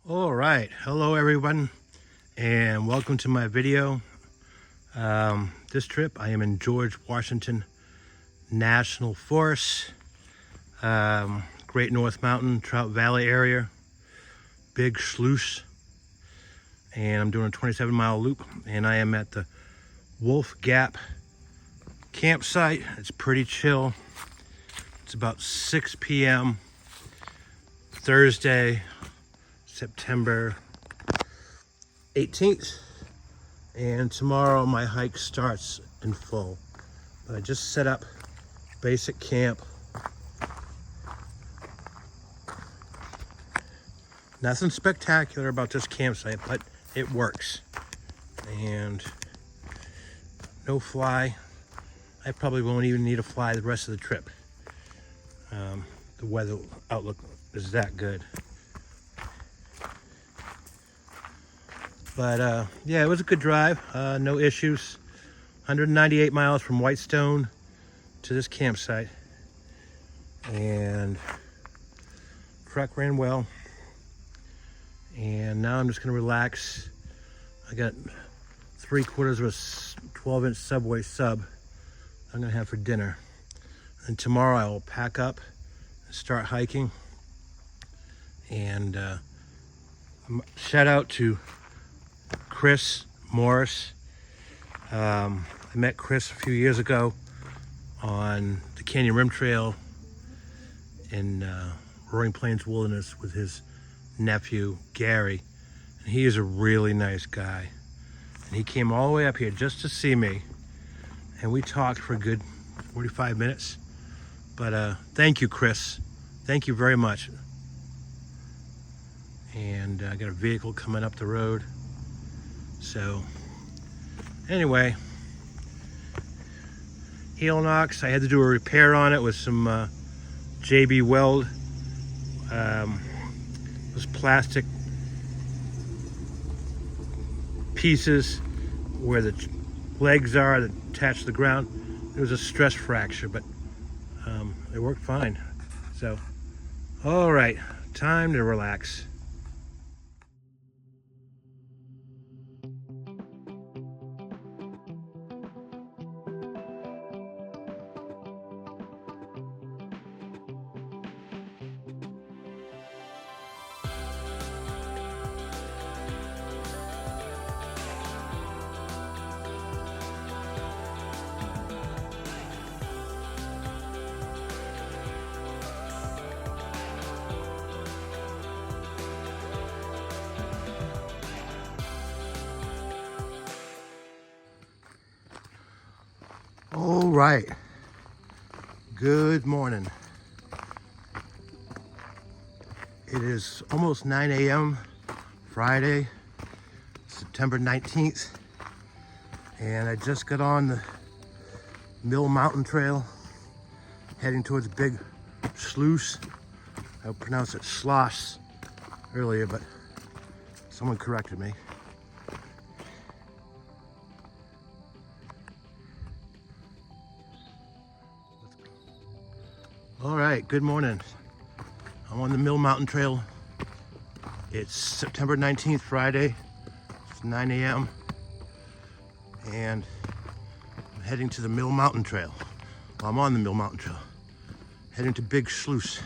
All right, hello everyone, and welcome to my video. This trip I am in George Washington National Forest, Great North Mountain, Trout Valley area, big sluice, and I'm doing a 27-mile loop, and I am at the Wolf Gap campsite. It's pretty chill. It's about 6 p.m. Thursday, September 18th, and tomorrow my hike starts in full. But I just set up basic camp. Nothing spectacular about this campsite, but it works. And no fly. I probably won't even need a fly the rest of the trip. The weather outlook is that good. But yeah, it was a good drive, no issues. 198 miles from Whitestone to this campsite. And truck ran well. And now I'm just gonna relax. I got 3/4 of a 12-inch Subway sub I'm gonna have for dinner. And tomorrow I will pack up and start hiking. And shout out to Chris Morris. I met Chris a few years ago on the Canyon Rim Trail in Roaring Plains Wilderness with his nephew Gary, and he is a really nice guy. And he came all the way up here just to see me, and we talked for a good 45 minutes. But thank you, Chris. Thank you very much. And I got a vehicle coming up the road. So anyway, heel knocks. I had to do a repair on it with some JB Weld. Those plastic pieces where the legs are that attach to the ground. It was a stress fracture, but it worked fine. So, all right, time to relax. All right, good morning. It is almost 9 a.m. Friday, September 19th, and I just got on the Mill Mountain Trail heading towards Big Sluice. I pronounced it Schloss earlier, but someone corrected me. All right, good morning. I'm on the Mill Mountain Trail. It's September 19th, Friday. It's 9 a.m. and I'm heading to the Mill Mountain Trail. Well, I'm on the Mill Mountain Trail, heading to Big Sluice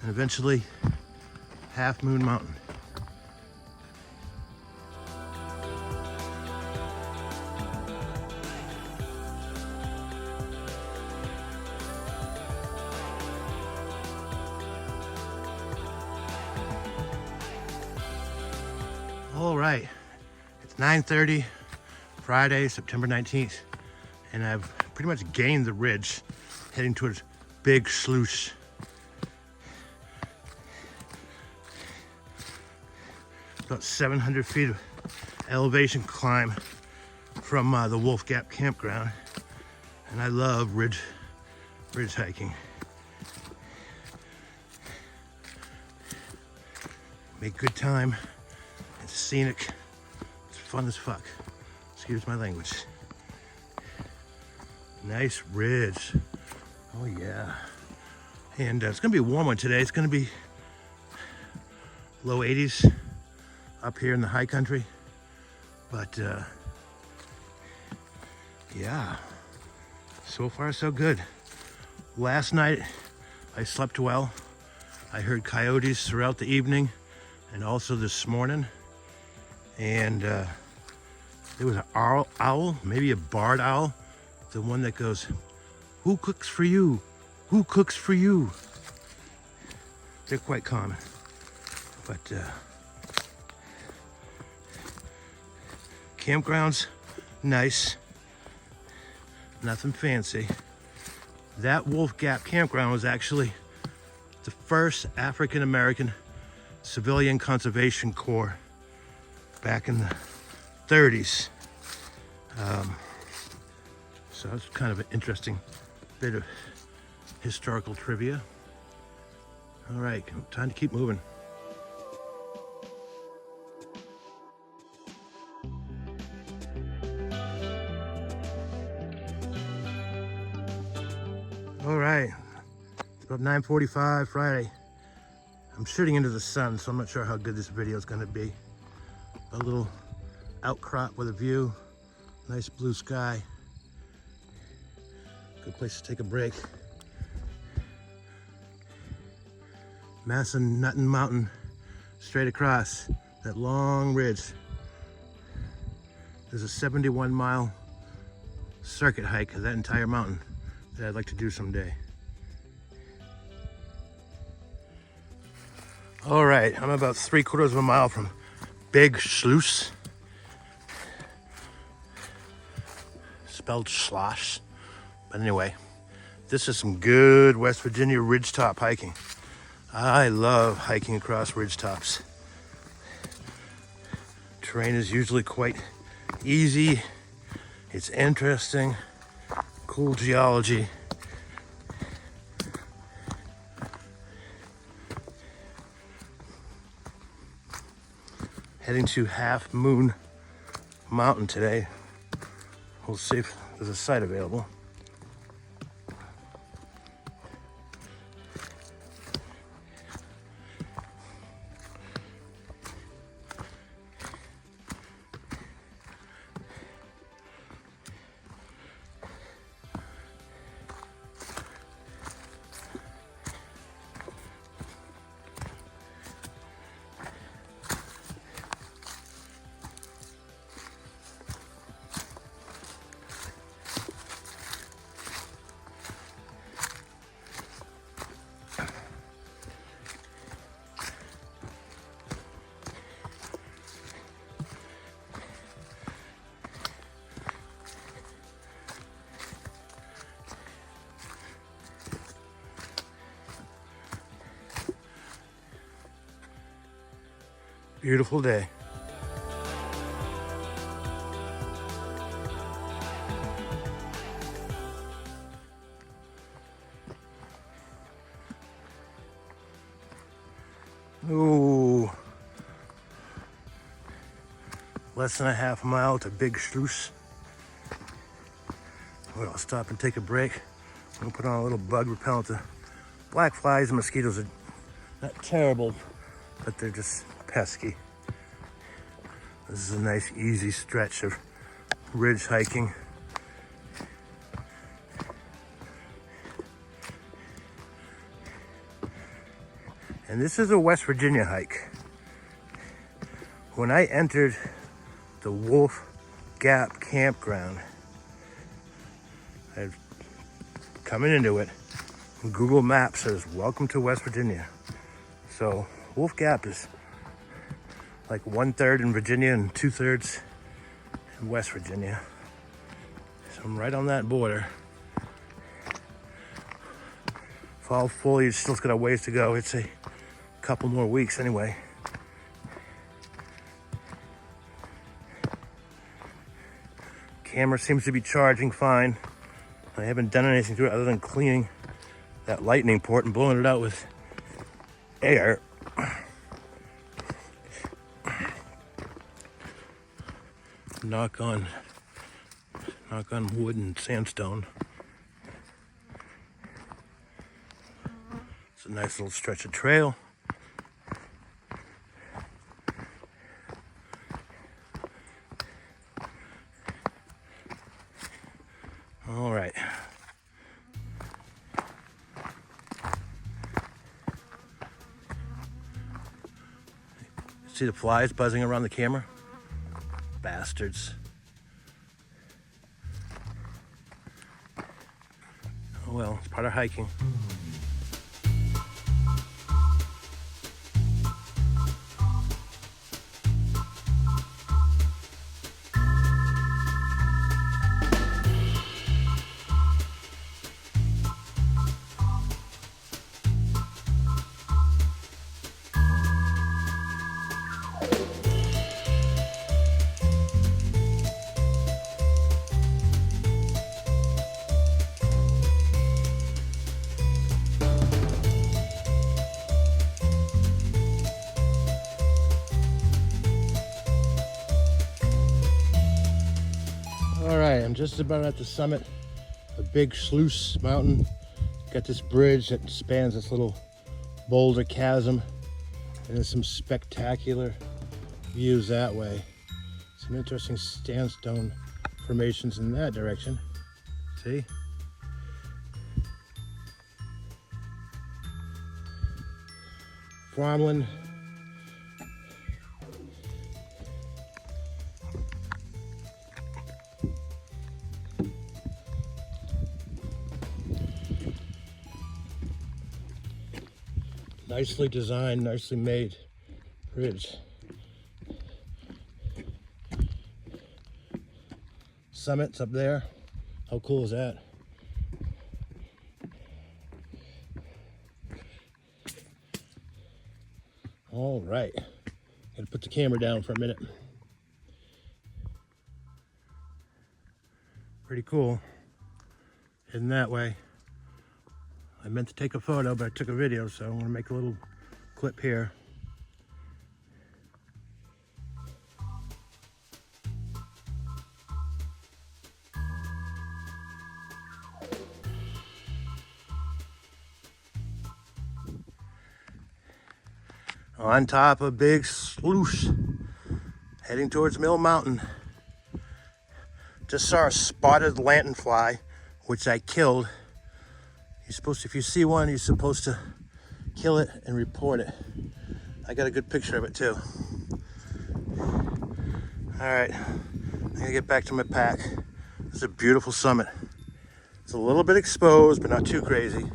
and eventually Half Moon Mountain. All right, it's 9:30, Friday, September 19th, and I've pretty much gained the ridge, heading towards Big Sluice. About 700 feet of elevation climb from the Wolf Gap Campground, and I love ridge hiking. Make good time. It's scenic. It's fun as fuck. Excuse my language. Nice ridge. Oh yeah. And it's gonna be a warm one today. It's gonna be low 80s up here in the high country. But yeah, so far so good. Last night I slept well. I heard coyotes throughout the evening and also this morning. And there was an owl, maybe a barred owl, the one that goes, "Who cooks for you? Who cooks for you?" They're quite common. But campground's nice, nothing fancy. That Wolf Gap Campground was actually the first African-American civilian conservation corps back in the 30s. So that's kind of an interesting bit of historical trivia. All right, time to keep moving. All right, it's about 9:45 Friday. I'm shooting into the sun, so I'm not sure how good this video is going to be. A little outcrop with a view, nice blue sky. Good place to take a break. Massanutten Mountain, straight across that long ridge. There's a 71-mile circuit hike of that entire mountain that I'd like to do someday. All right, I'm about 3/4 of a mile from Big Sluice, spelled Schloss. But anyway, this is some good West Virginia ridgetop hiking. I love hiking across ridgetops. Terrain is usually quite easy. It's interesting, cool geology. Heading to Half Moon Mountain today. We'll see if there's a site available. Beautiful day. Ooh. Less than a half mile to Big Sluice. Well, I'll stop and take a break. I'm gonna put on a little bug repellent. The black flies and mosquitoes are not terrible, but they're just pesky. This is a nice easy stretch of ridge hiking. And this is a West Virginia hike. When I entered the Wolf Gap Campground, I've coming into it, Google Maps says, "Welcome to West Virginia." So Wolf Gap is like 1/3 in Virginia and 2/3 in West Virginia. So I'm right on that border. Fall foliage still's got a ways to go. It's a couple more weeks anyway. Camera seems to be charging fine. I haven't done anything to it other than cleaning that lightning port and blowing it out with air. Knock on wood and sandstone. It's a nice little stretch of trail. See the flies buzzing around the camera? Bastards. Oh well, it's part of hiking. All right, I'm just about at the summit, a big sluice mountain. Got this bridge that spans this little boulder chasm, and there's some spectacular views that way. Some interesting sandstone formations in that direction. See? Farmland. Nicely designed, nicely made bridge. Summit's up there. How cool is that? All right, gotta put the camera down for a minute. Pretty cool, heading that way. I meant to take a photo, but I took a video, so I'm gonna make a little clip here. On top of a big sluice, heading towards Mill Mountain. Just saw a spotted lanternfly, which I killed. You're supposed to, if you see one, you're supposed to kill it and report it. I got a good picture of it too. All right, I'm gonna get back to my pack. It's a beautiful summit. It's a little bit exposed, but not too crazy.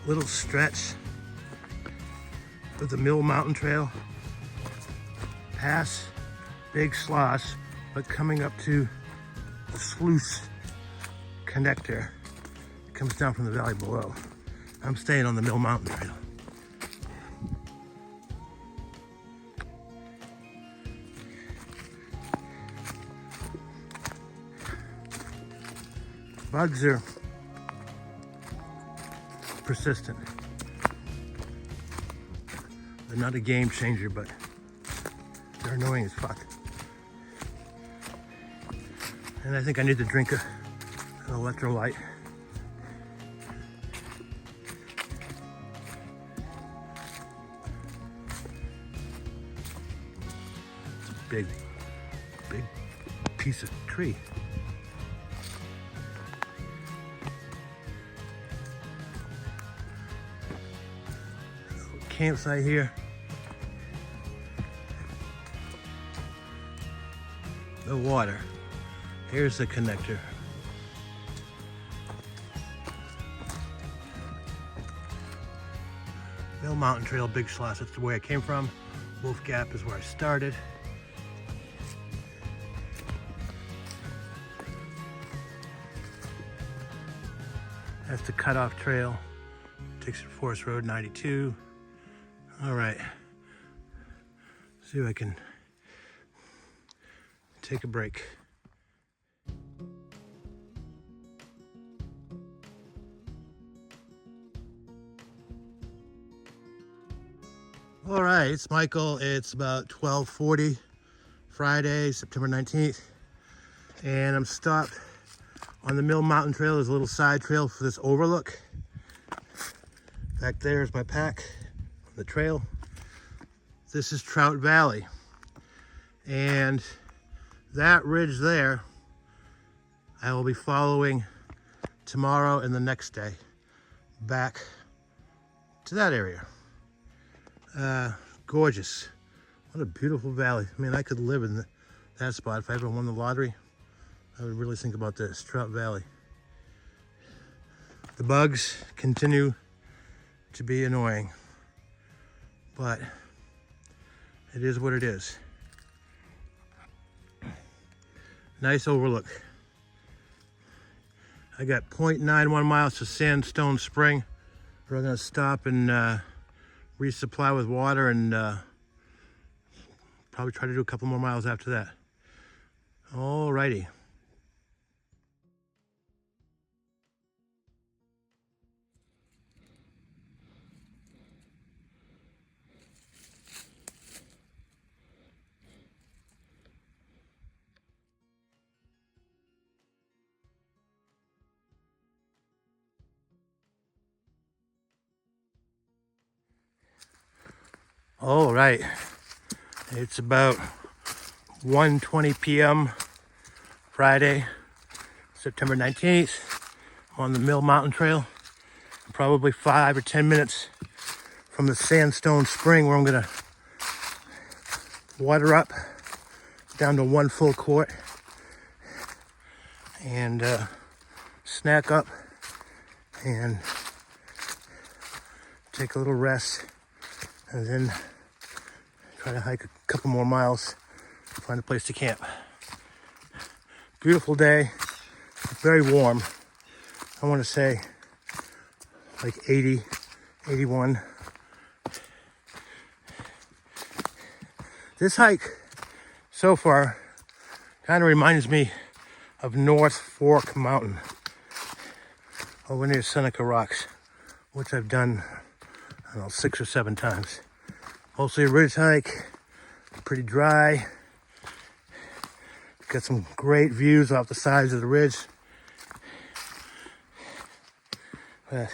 Little stretch of the Mill Mountain Trail. Pass, big slosh, but coming up to the sluice connector. It comes down from the valley below. I'm staying on the Mill Mountain Trail. Bugs are persistent. They're not a game changer, but they're annoying as fuck. And I think I need to drink an electrolyte. It's a big piece of tree. Campsite here. The water. Here's the connector. Mill Mountain Trail, Big Schloss. That's the way I came from. Wolf Gap is where I started. That's the cutoff trail. Takes you to Forest Road 92. All right. See if I can take a break. All right, it's Michael. It's about 12:40, Friday, September 19th. And I'm stopped on the Mill Mountain Trail. There's a little side trail for this overlook. Back there is my pack on the trail. This is Trout Valley. And that ridge there, I will be following tomorrow and the next day back to that area. Gorgeous. What a beautiful valley. I mean, I could live in that spot. If I ever won the lottery, I would really think about this, Trout Valley. The bugs continue to be annoying, but it is what it is. Nice overlook. I got 0.91 miles to Sandstone Spring. We're gonna stop and resupply with water and probably try to do a couple more miles after that. Alrighty. All right, it's about 1:20 p.m. Friday, September 19th. I'm on the Mill Mountain Trail. I'm probably 5 or 10 minutes from the Sandstone Spring where I'm gonna water up down to 1 full quart and snack up and take a little rest, and then try to hike a couple more miles, find a place to camp. Beautiful day, very warm. I want to say like 80, 81. This hike so far kind of reminds me of North Fork Mountain over near Seneca Rocks, which I've done, I don't know, 6 or 7 times. Mostly a ridge hike, pretty dry. Got some great views off the sides of the ridge. But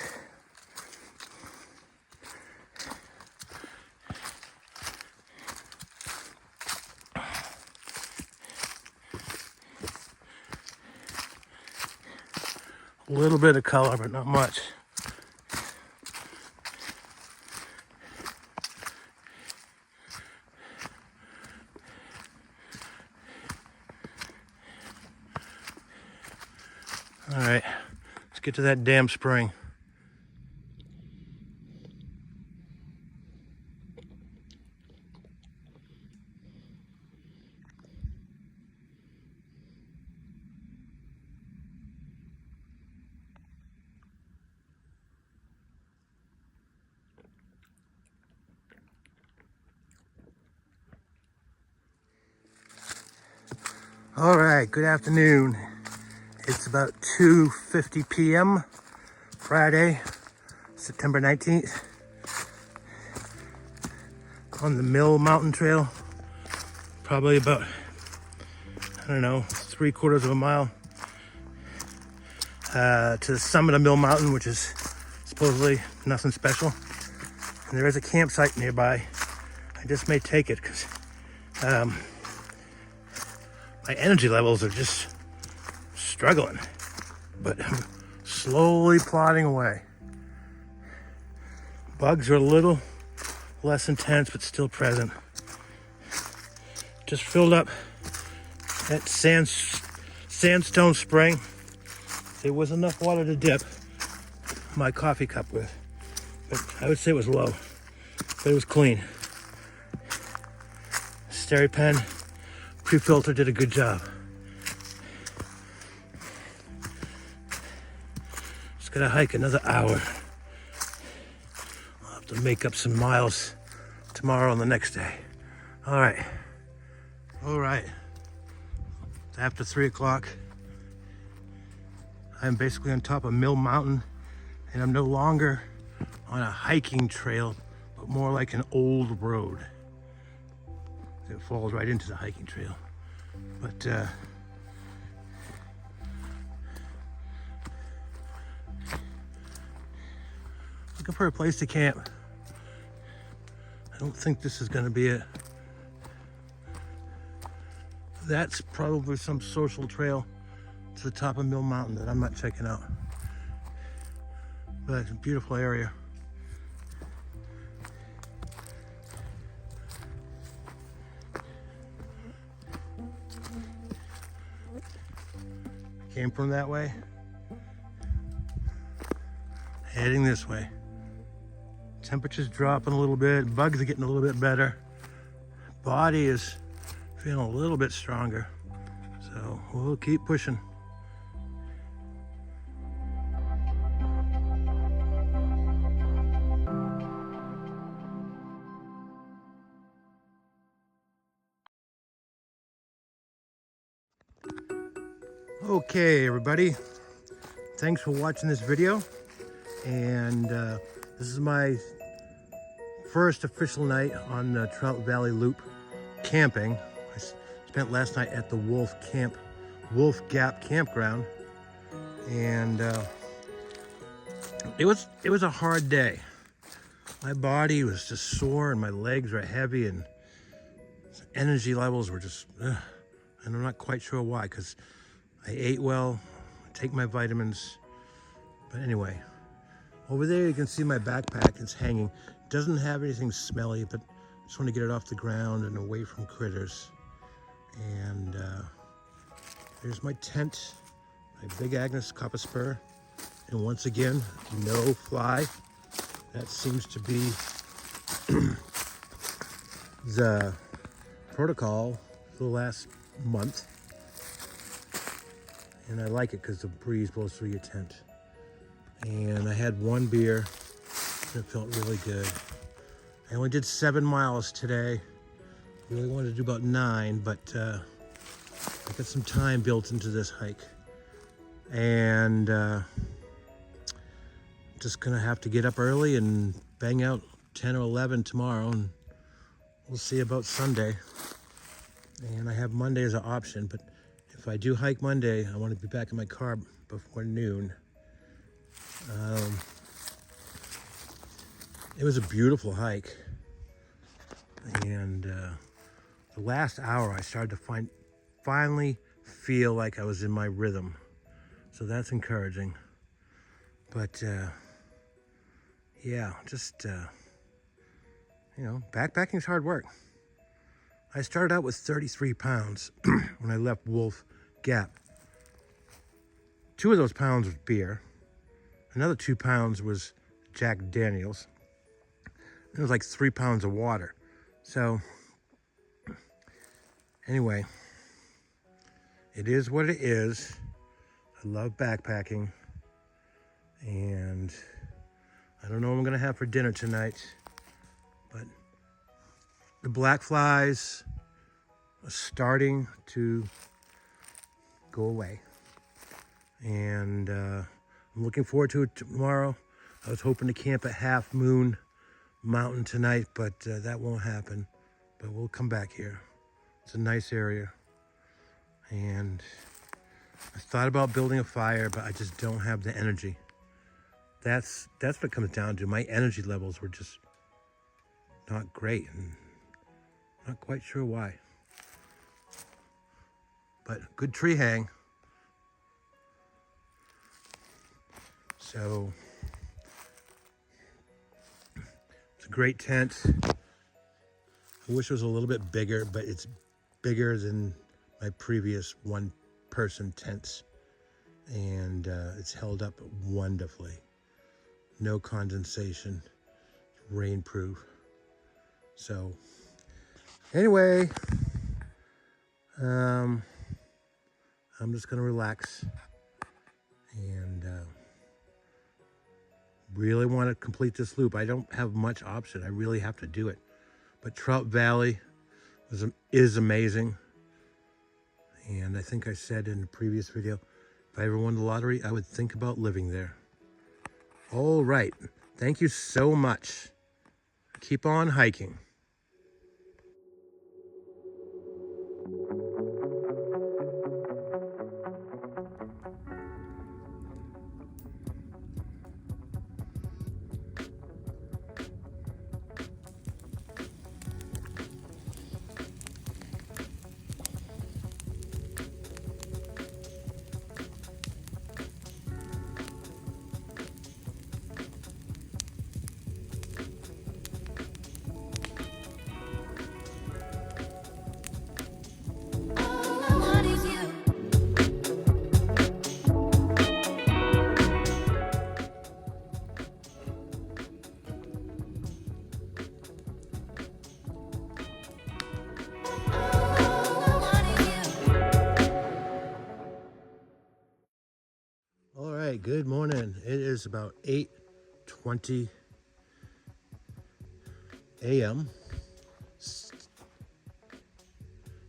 a little bit of color, but not much. All right, let's get to that damn spring. All right, good afternoon. It's about 2:50 p.m. Friday, September 19th. On the Mill Mountain Trail. Probably about, I don't know, 3/4 of a mile to the summit of Mill Mountain, which is supposedly nothing special. And there is a campsite nearby. I just may take it because my energy levels are just struggling, but I'm slowly plodding away. Bugs are a little less intense, but still present. Just filled up that sandstone spring. There was enough water to dip my coffee cup with, but I would say it was low. but it was clean. SteriPen pre-filter did a good job. Just gotta hike another hour. I'll have to make up some miles tomorrow and the next day. All right. It's after 3 o'clock. I'm basically on top of Mill Mountain, and I'm no longer on a hiking trail, but more like an old road. It falls right into the hiking trail. But looking for a place to camp. I don't think this is gonna be it. That's probably some social trail to the top of Mill Mountain that I'm not checking out. But it's a beautiful area. Came from that way. Heading this way. Temperature's dropping a little bit. Bugs are getting a little bit better. Body is feeling a little bit stronger. So we'll keep pushing. Okay, everybody. Thanks for watching this video. And this is my first official night on the Trout Valley Loop camping. I spent last night at the Wolf Gap Campground, and it was a hard day. My body was just sore and my legs were heavy, and energy levels were just, and I'm not quite sure why, because I ate well, I take my vitamins. But anyway, over there you can see my backpack. It's hanging. It doesn't have anything smelly, but I just want to get it off the ground and away from critters. And there's my tent, my Big Agnes copper spur. And once again, no fly. That seems to be the protocol for the last month. And I like it because the breeze blows through your tent. And I had one beer, and it felt really good. I only did 7 miles today. Really wanted to do about 9, but I got some time built into this hike. And just gonna have to get up early and bang out 10 or 11 tomorrow, and we'll see about Sunday. And I have Monday as an option, but if I do hike Monday, I want to be back in my car before noon. It was a beautiful hike, and the last hour I started to finally feel like I was in my rhythm, so that's encouraging. But yeah, just you know, backpacking's hard work. I started out with 33 pounds when I left Wolf Gap. 2 of those pounds was beer. Another 2 pounds was Jack Daniels. It was like 3 pounds of water. So anyway, it is what it is. I love backpacking. And I don't know what I'm gonna have for dinner tonight, but the black flies are starting to go away. And I'm looking forward to it tomorrow. I was hoping to camp at Half Moon Mountain tonight, but that won't happen. But we'll come back here. It's a nice area. And I thought about building a fire, but I just don't have the energy. That's what it comes down to. My energy levels were just not great, and not quite sure why. But good tree hang. So it's a great tent. I wish it was a little bit bigger, but it's bigger than my previous one-person tents. And it's held up wonderfully. No condensation, rainproof. So anyway, I'm just gonna relax and really want to complete this loop. I don't have much option. I really have to do it. But Trout Valley is amazing. And I think I said in the previous video, if I ever won the lottery, I would think about living there. All right. Thank you so much. Keep on hiking. All right, good morning. It is about 8:20 a.m.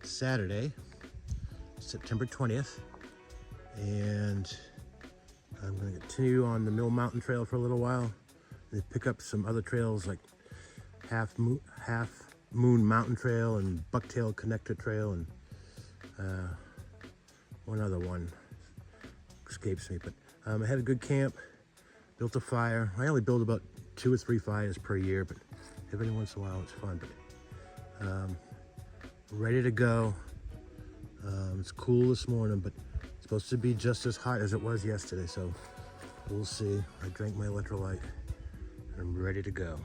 Saturday, September 20th. And I'm going to continue on the Mill Mountain Trail for a little while and pick up some other trails like Half Moon Mountain Trail and Bucktail Connector Trail and one other one escapes me. But I had a good camp, built a fire. I only build about 2 or 3 fires per year, but every once in a while it's fun. But ready to go. It's cool this morning, but it's supposed to be just as hot as it was yesterday, so we'll see. I drank my electrolyte and I'm ready to go.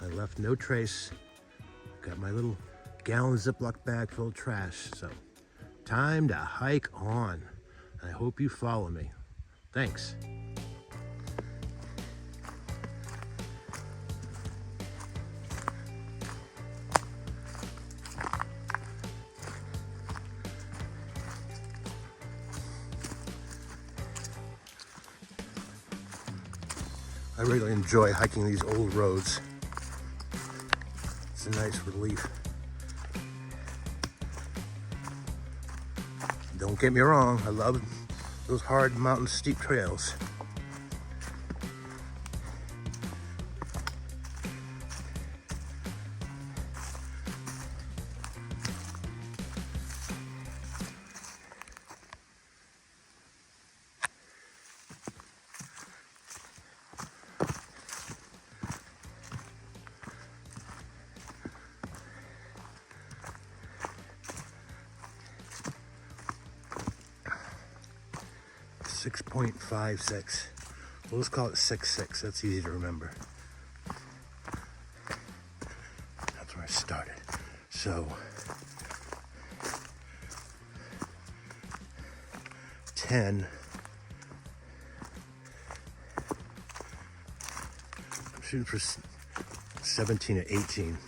I left no trace. Got my little gallon Ziploc bag full of trash, so time to hike on. I hope you follow me. Thanks. I really enjoy hiking these old roads. It's a nice relief. Don't get me wrong, I love those hard mountain steep trails. .56. Well, let's call it 6.6. That's easy to remember. That's where I started. So 10. I'm shooting for 17 or 18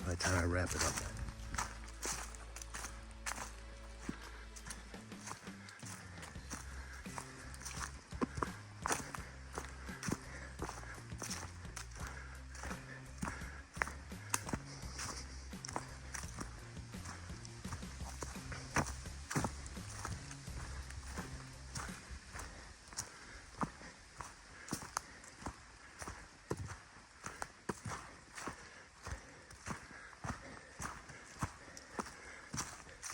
by the time I wrap it up.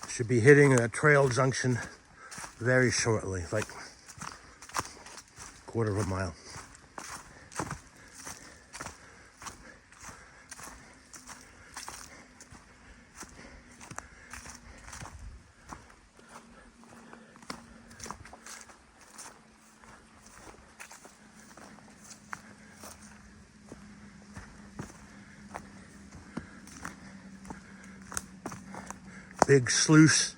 Should be hitting a trail junction very shortly, like quarter of a mile. Big Sluice,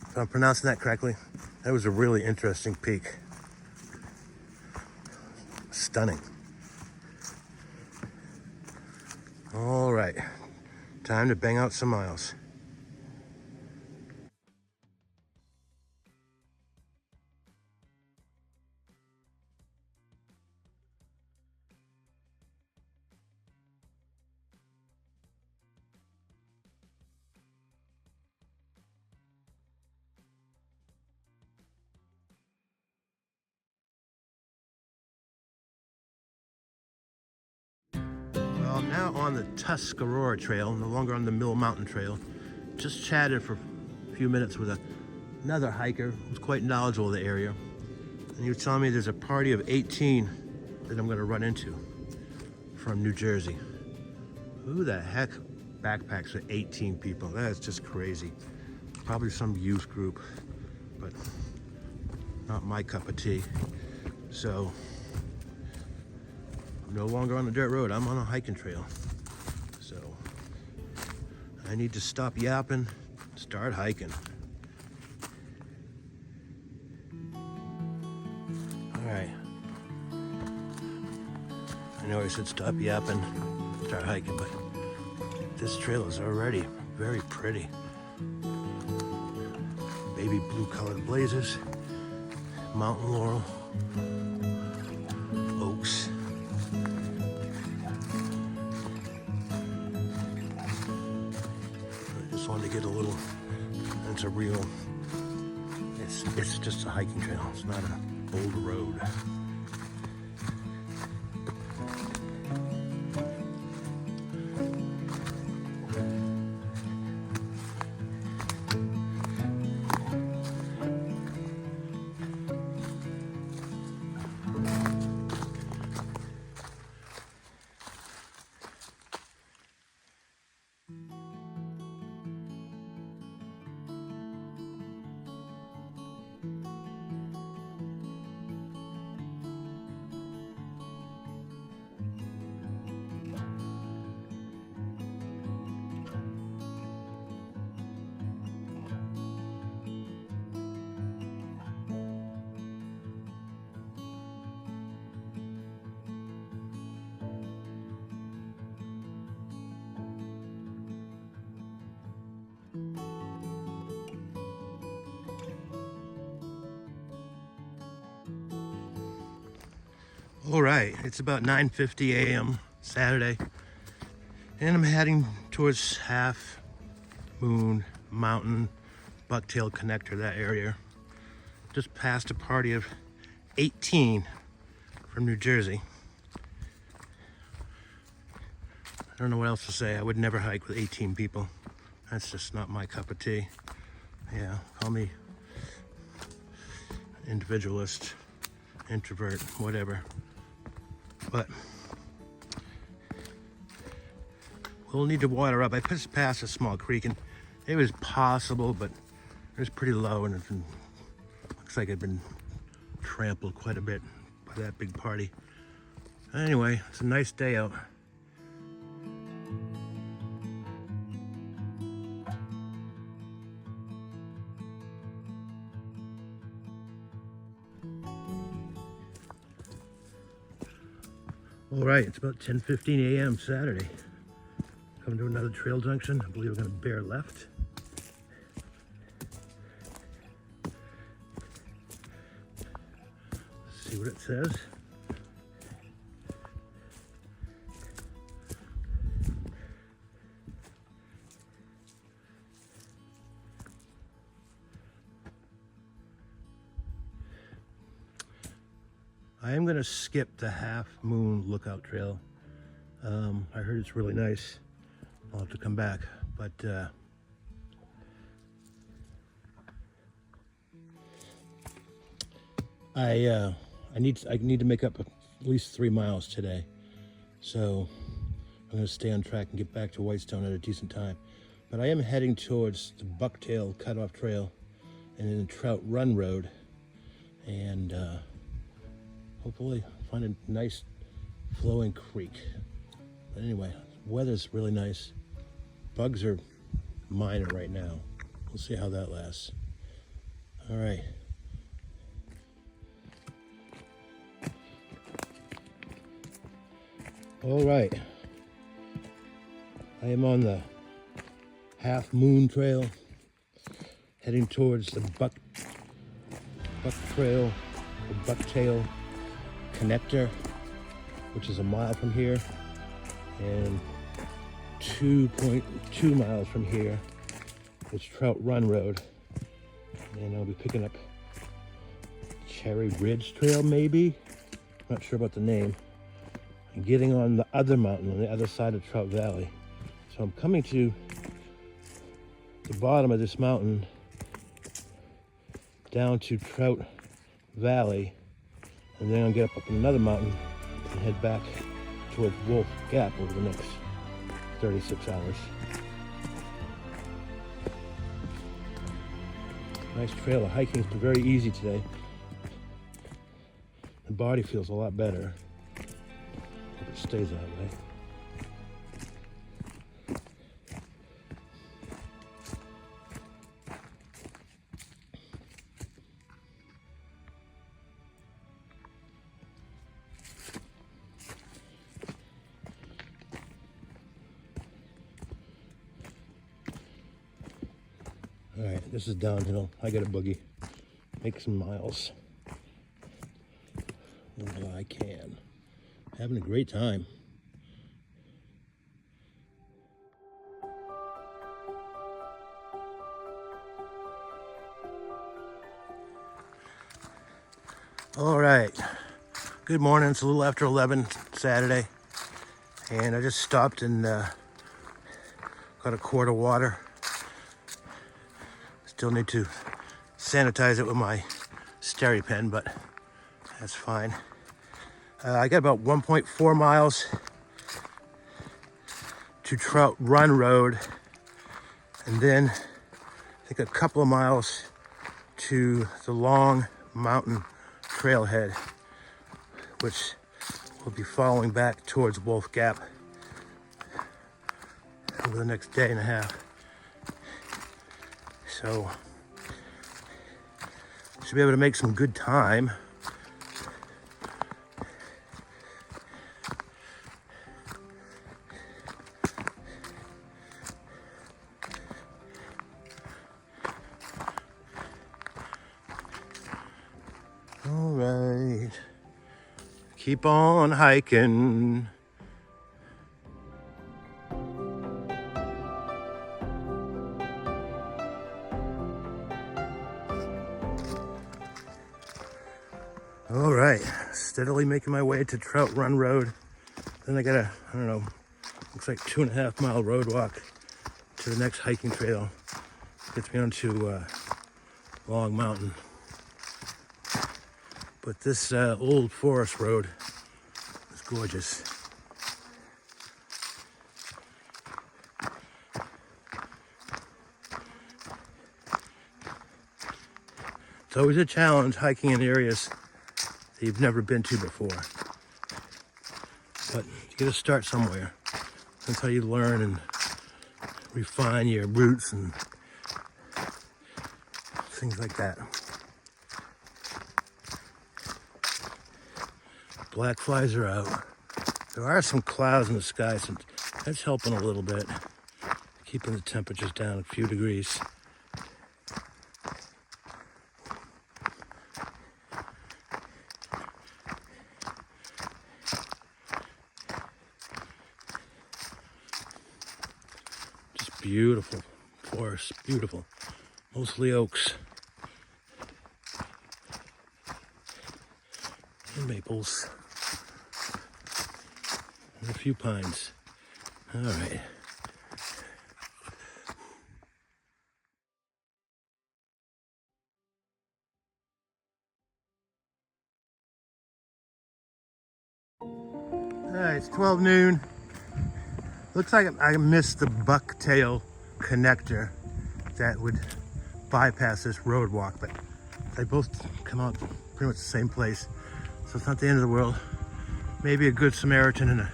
if I'm pronouncing that correctly. That was a really interesting peak. Stunning. All right, time to bang out some miles. Well, I'm now on the Tuscarora Trail, no longer on the Mill Mountain Trail. Just chatted for a few minutes with another hiker who's quite knowledgeable of the area. And he was telling me there's a party of 18 that I'm going to run into from New Jersey. Who the heck backpacks with 18 people? That's just crazy. Probably some youth group, but not my cup of tea. So I'm no longer on the dirt road. I'm on a hiking trail. So I need to stop yapping, start hiking. All right. I know I said stop yapping, start hiking, but this trail is already very pretty. Baby blue colored blazes, mountain laurel, oaks. I just wanted to get a little, it's a real, it's just a hiking trail. It's not a boulder road. All right, it's about 9:50 a.m. Saturday, and I'm heading towards Half Moon Mountain, Bucktail Connector, that area. Just past a party of 18 from New Jersey. I don't know what else to say. I would never hike with 18 people. That's just not my cup of tea. Yeah, call me individualist, introvert, whatever. But we'll need to water up. I just passed a small creek and it was possible, but it was pretty low and it looks like it'd been trampled quite a bit by that big party. Anyway, it's a nice day out. All right, it's about 10:15 a.m. Saturday. Coming to another trail junction. I believe we're going to bear left. Let's see what it says. I am going to skip the Half Moon Lookout Trail. I heard it's really nice. I'll have to come back, but I need to make up at least 3 miles today, so I'm going to stay on track and get back to Whitestone at a decent time. But I am heading towards the Bucktail Cutoff Trail and then the Trout Run Road, and hopefully find a nice flowing creek. But anyway, weather's really nice. Bugs are minor right now. We'll see how that lasts. All right. All right. I am on the Half Moon Trail, heading towards the Buck Trail, the Bucktail Connector, which is a mile from here, and 2.2 miles from here is Trout Run Road. And I'll be picking up Cherry Ridge Trail, maybe? Not sure about the name. And getting on the other mountain on the other side of Trout Valley. So I'm coming to the bottom of this mountain down to Trout Valley, and then I'll get up another mountain and head back towards Wolf Gap over the next 36 hours. Nice trail. The hiking's been very easy today. The body feels a lot better. Hope it stays that way. All right, this is downhill. I got a boogie. Make some miles while I can. Having a great time. All right, good morning. It's a little after 11 Saturday, and I just stopped and got a quart of water. Still need to sanitize it with my SteriPen, but that's fine. I got about 1.4 miles to Trout Run Road, and then I think a couple of miles to the long mountain trailhead, which we'll be following back towards Wolf Gap over the next day and a half. So, should be able to make some good time. All right, keep on hiking. All right, steadily making my way to Trout Run Road. Then I got a, I don't know, looks like 2.5 mile road walk to the next hiking trail. Gets me onto Long Mountain. But this old forest road is gorgeous. It's always a challenge hiking in areas that you've never been to before. But you gotta start somewhere. That's how you learn and refine your routes and things like that. Black flies are out. There are some clouds in the sky, so that's helping a little bit, keeping the temperatures down a few degrees. Just beautiful forest, beautiful. Mostly oaks and maples. And a few pines. All right. All right, it's 12 noon. Looks like I missed the Bucktail Connector that would bypass this road walk, but they both come out pretty much the same place. So it's not the end of the world. Maybe a good Samaritan in a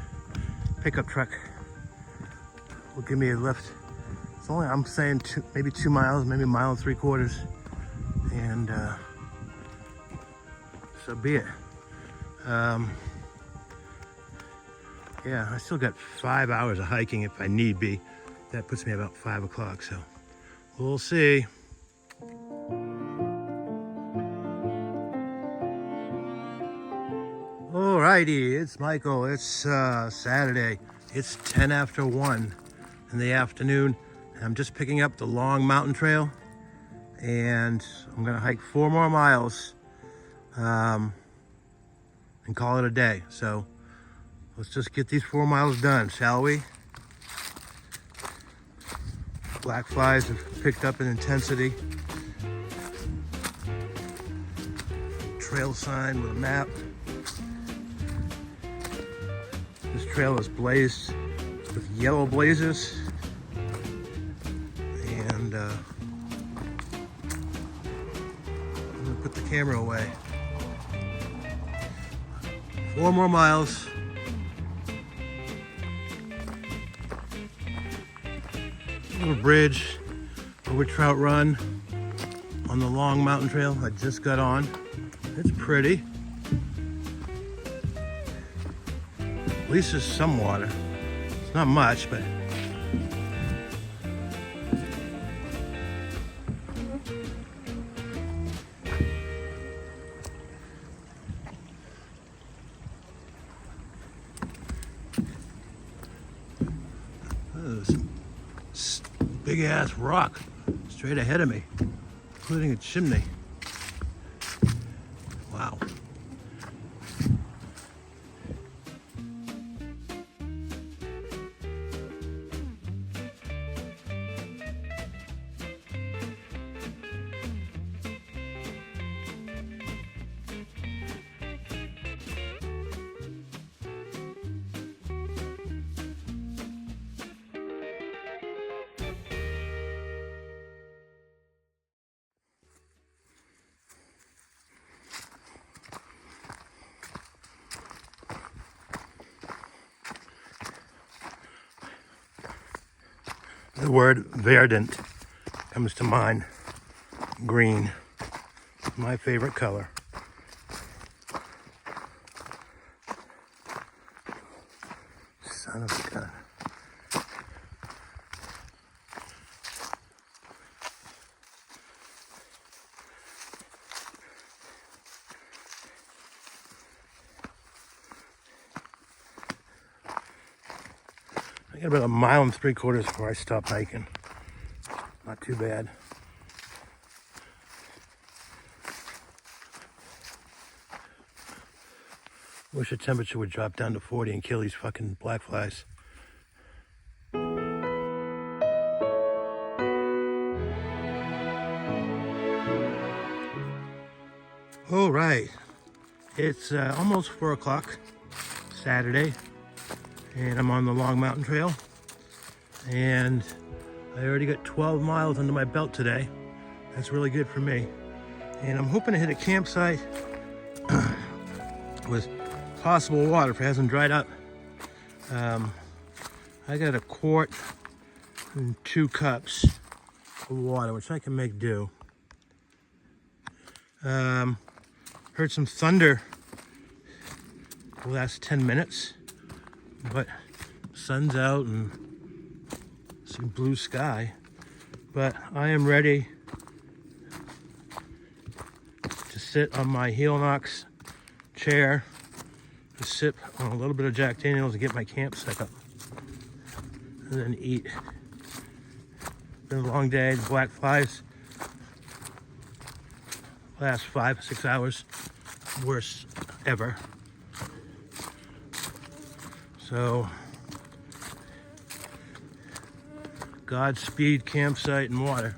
pickup truck will give me a lift. It's only, I'm saying maybe 2 miles, maybe 1.75 miles. And so be it. Yeah, I still got 5 hours of hiking if I need be. That puts me about 5 o'clock, so we'll see. Alrighty, it's Michael. It's Saturday. It's 10 after 1 in the afternoon. I'm just picking up the long mountain trail, and I'm gonna hike 4 more miles and call it a day. So let's just get these 4 miles done, shall we? Black flies have picked up in intensity. Trail sign with a map. This trail is blazed with yellow blazes. And I'm gonna put the camera away. 4 more miles. Little bridge over Trout Run on the long mountain trail I just got on. It's pretty. At least there's some water. It's not much, but big ass rock straight ahead of me, including a chimney. Wow. The word verdant comes to mind. Green, my favorite color. Son of a gun. I got about 1.75 miles before I stop hiking. Not too bad. Wish the temperature would drop down to 40 and kill these fucking black flies. All right, it's almost 4 o'clock Saturday, and I'm on the long mountain trail, and I already got 12 miles under my belt today. That's really good for me. And I'm hoping to hit a campsite with possible water if it hasn't dried up. I got a quart and 2 cups of water, which I can make do. Heard some thunder the last 10 minutes, but sun's out and some blue sky. But I am ready to sit on my heel knocks chair, to sip on a little bit of Jack Daniels to get my camp set up, and then eat. Been a long day. The black flies last 5 or 6 hours, worst ever. So Godspeed campsite and water.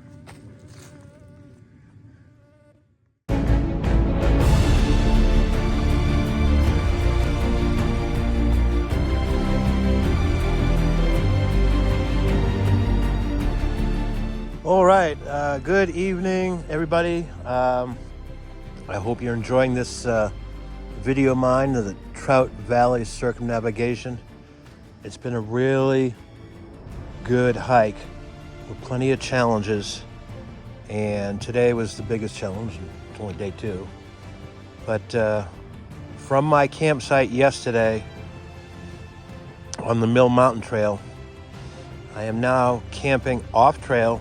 All right, good evening, everybody. I hope you're enjoying this video of mine of the Trout Valley Circumnavigation. It's been a really good hike with plenty of challenges, and today was the biggest challenge. It's only day 2, but from my campsite yesterday on the Mill Mountain Trail. I am now camping off trail,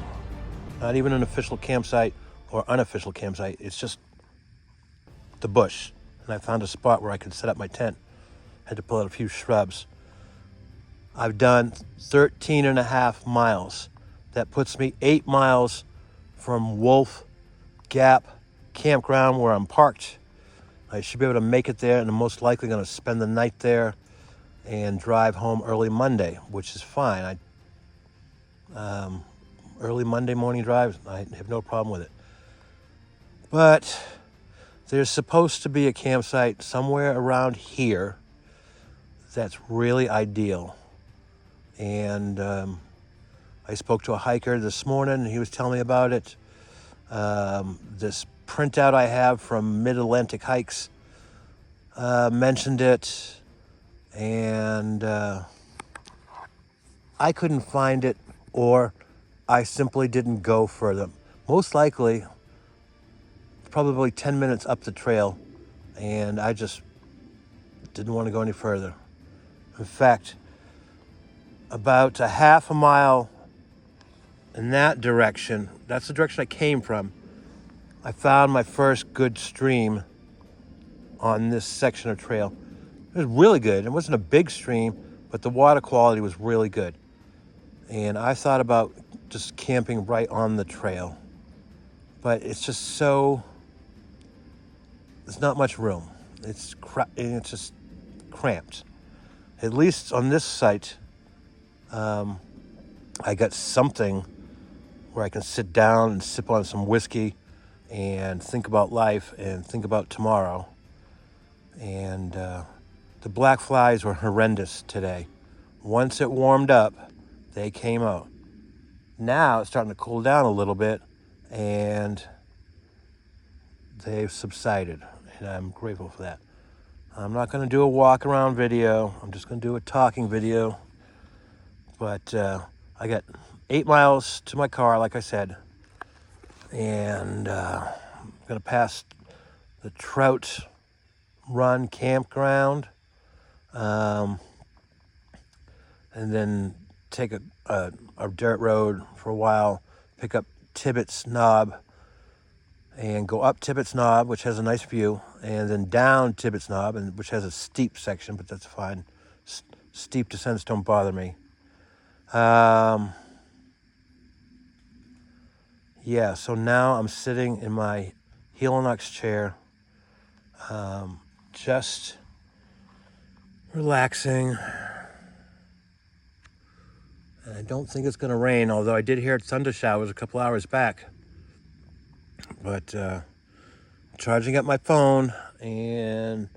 not even an official campsite or unofficial campsite. It's just the bush. And I found a spot where I could set up my tent. Had to pull out a few shrubs. I've done 13 and a half miles. That puts me 8 miles from Wolf Gap Campground where I'm parked. I should be able to make it there, and I'm most likely going to spend the night there and drive home early Monday, which is fine. Early Monday morning drive, I have no problem with it. But there's supposed to be a campsite somewhere around here that's really ideal. And I spoke to a hiker this morning, and he was telling me about it. This printout I have from Mid-Atlantic Hikes mentioned it, and I couldn't find it, or I simply didn't go further. Most likely, probably 10 minutes up the trail, and I just didn't want to go any further. In fact, about a half a mile in that direction, that's the direction I came from, I found my first good stream on this section of trail. It was really good. It wasn't a big stream, but the water quality was really good. And I thought about just camping right on the trail. But it's just so, there's not much room. It's just cramped. At least on this site, I got something where I can sit down and sip on some whiskey and think about life and think about tomorrow. And the black flies were horrendous today. Once it warmed up, they came out. Now it's starting to cool down a little bit, and they've subsided, and I'm grateful for that. I'm not going to do a walk around video. I'm just going to do a talking video. But I got 8 miles to my car, like I said, and I'm going to pass the Trout Run Campground, and then take a dirt road for a while, pick up Tibbetts Knob, and go up Tibbetts Knob, which has a nice view, and then down Tibbetts Knob, which has a steep section, but that's fine. Steep descents don't bother me. Yeah, so now I'm sitting in my Helinox chair, just relaxing. And I don't think it's going to rain, although I did hear thunder showers a couple hours back. But charging up my phone, and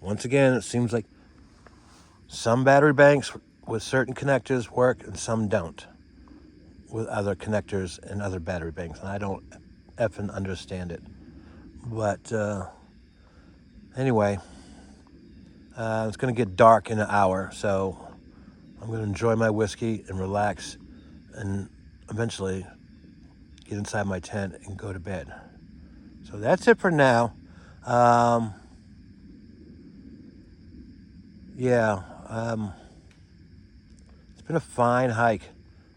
once again, it seems like some battery banks with certain connectors work and some don't with other connectors and other battery banks, and I don't effing understand it. But anyway, it's going to get dark in an hour, so I'm going to enjoy my whiskey and relax and eventually get inside my tent and go to bed. So that's it for now. It's been a fine hike,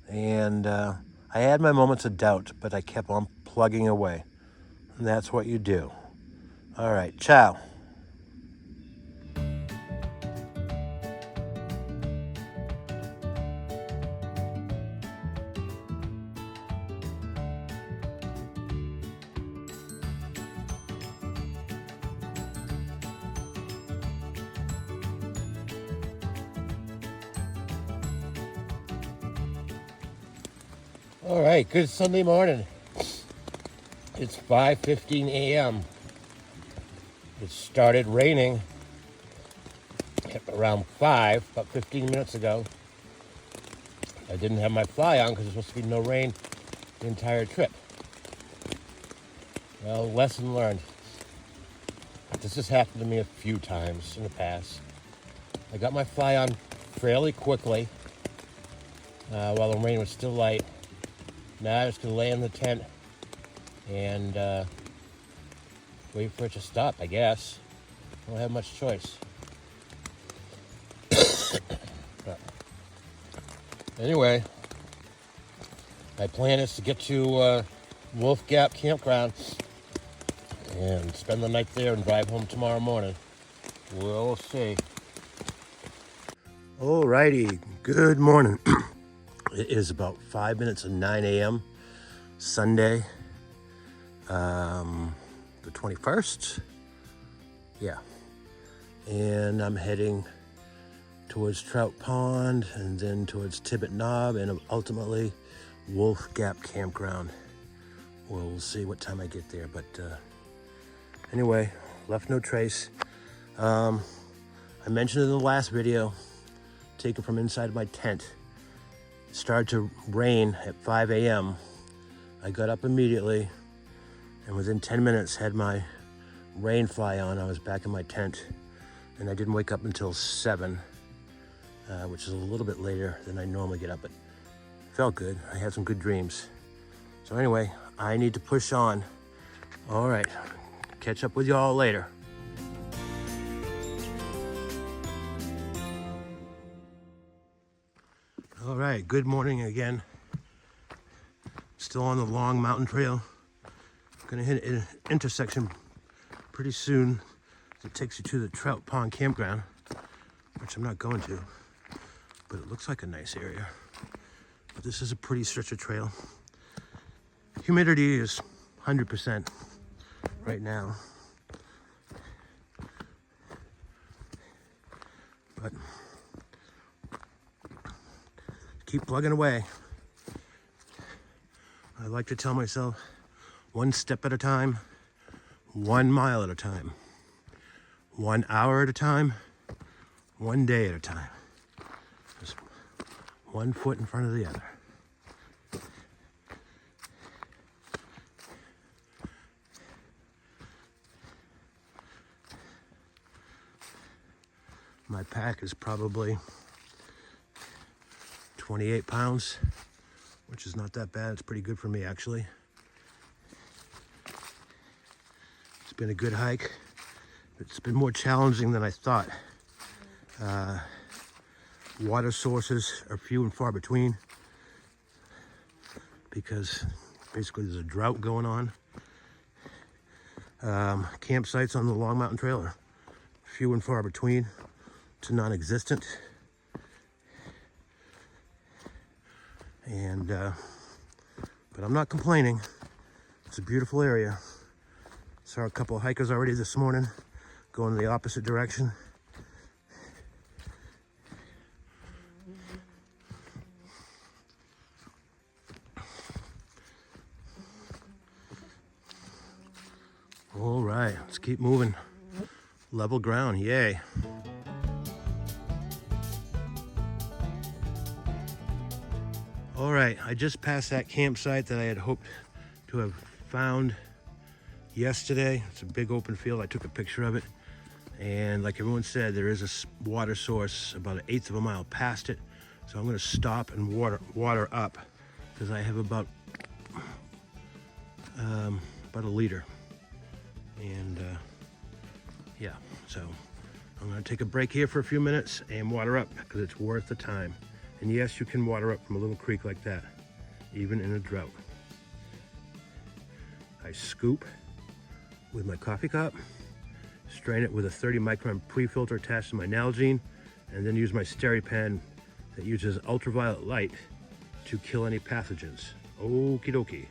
and I had my moments of doubt, but I kept on plugging away, and that's what you do. All right, ciao. All right, good Sunday morning. It's 5:15 a.m. It started raining at around 5, about 15 minutes ago. I didn't have my fly on because there's supposed to be no rain the entire trip. Well, lesson learned. This has happened to me a few times in the past. I got my fly on fairly quickly while the rain was still light. Now I'm just going to lay in the tent and wait for it to stop, I guess. I don't have much choice. Anyway, my plan is to get to Wolf Gap Campground and spend the night there and drive home tomorrow morning. We'll see. Alrighty, good morning. It is about 5 minutes of 9 a.m. Sunday, the 21st. Yeah. And I'm heading towards Trout Pond and then towards Tibbet Knob and ultimately Wolf Gap Campground. We'll see what time I get there, but anyway, left no trace. I mentioned in the last video, taken from inside my tent. It started to rain at 5 a.m. I got up immediately and within 10 minutes had my rain fly on. I was back in my tent and I didn't wake up until 7, which is a little bit later than I normally get up, but felt good. I had some good dreams. So anyway, I need to push on. All right, catch up with y'all later. All right, good morning again. Still on the long mountain trail. Gonna hit an intersection pretty soon that takes you to the Trout Pond Campground, which I'm not going to, but it looks like a nice area. But this is a pretty stretch of trail. Humidity is 100% right now. But keep plugging away. I like to tell myself, one step at a time, 1 mile at a time, 1 hour at a time, 1 day at a time. Just 1 foot in front of the other. My pack is probably 28 pounds, which is not that bad. It's pretty good for me, actually. It's been a good hike. It's been more challenging than I thought. Water sources are few and far between because basically there's a drought going on. Campsites on the Long Mountain Trail are few and far between to non-existent. And but I'm not complaining. It's a beautiful area. Saw a couple of hikers already this morning going the opposite direction. All right, let's keep moving. Level ground, yay. All right, I just passed that campsite that I had hoped to have found yesterday. It's a big open field. I took a picture of it. And like everyone said, there is a water source about 1/8 of a mile past it. So I'm gonna stop and water up because I have about a liter. And yeah, so I'm gonna take a break here for a few minutes and water up because it's worth the time. And yes, you can water up from a little creek like that, even in a drought. I scoop with my coffee cup, strain it with a 30 micron pre-filter attached to my Nalgene, and then use my SteriPen that uses ultraviolet light to kill any pathogens. Okie dokie.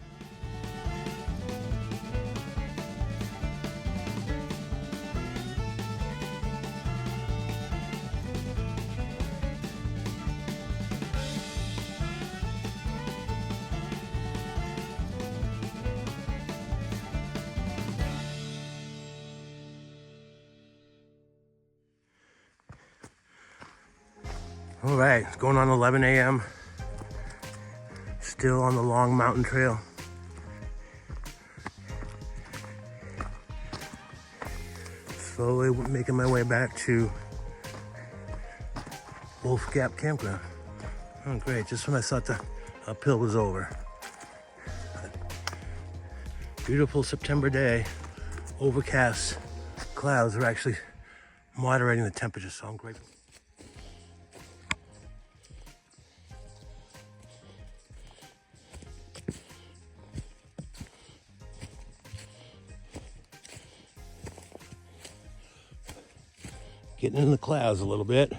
All right, it's going on 11 a.m. Still on the Long Mountain Trail. Slowly making my way back to Wolf Gap Campground. Oh great, just when I thought the uphill was over. Beautiful September day. Overcast clouds are actually moderating the temperature, so I'm grateful. Getting in the clouds a little bit.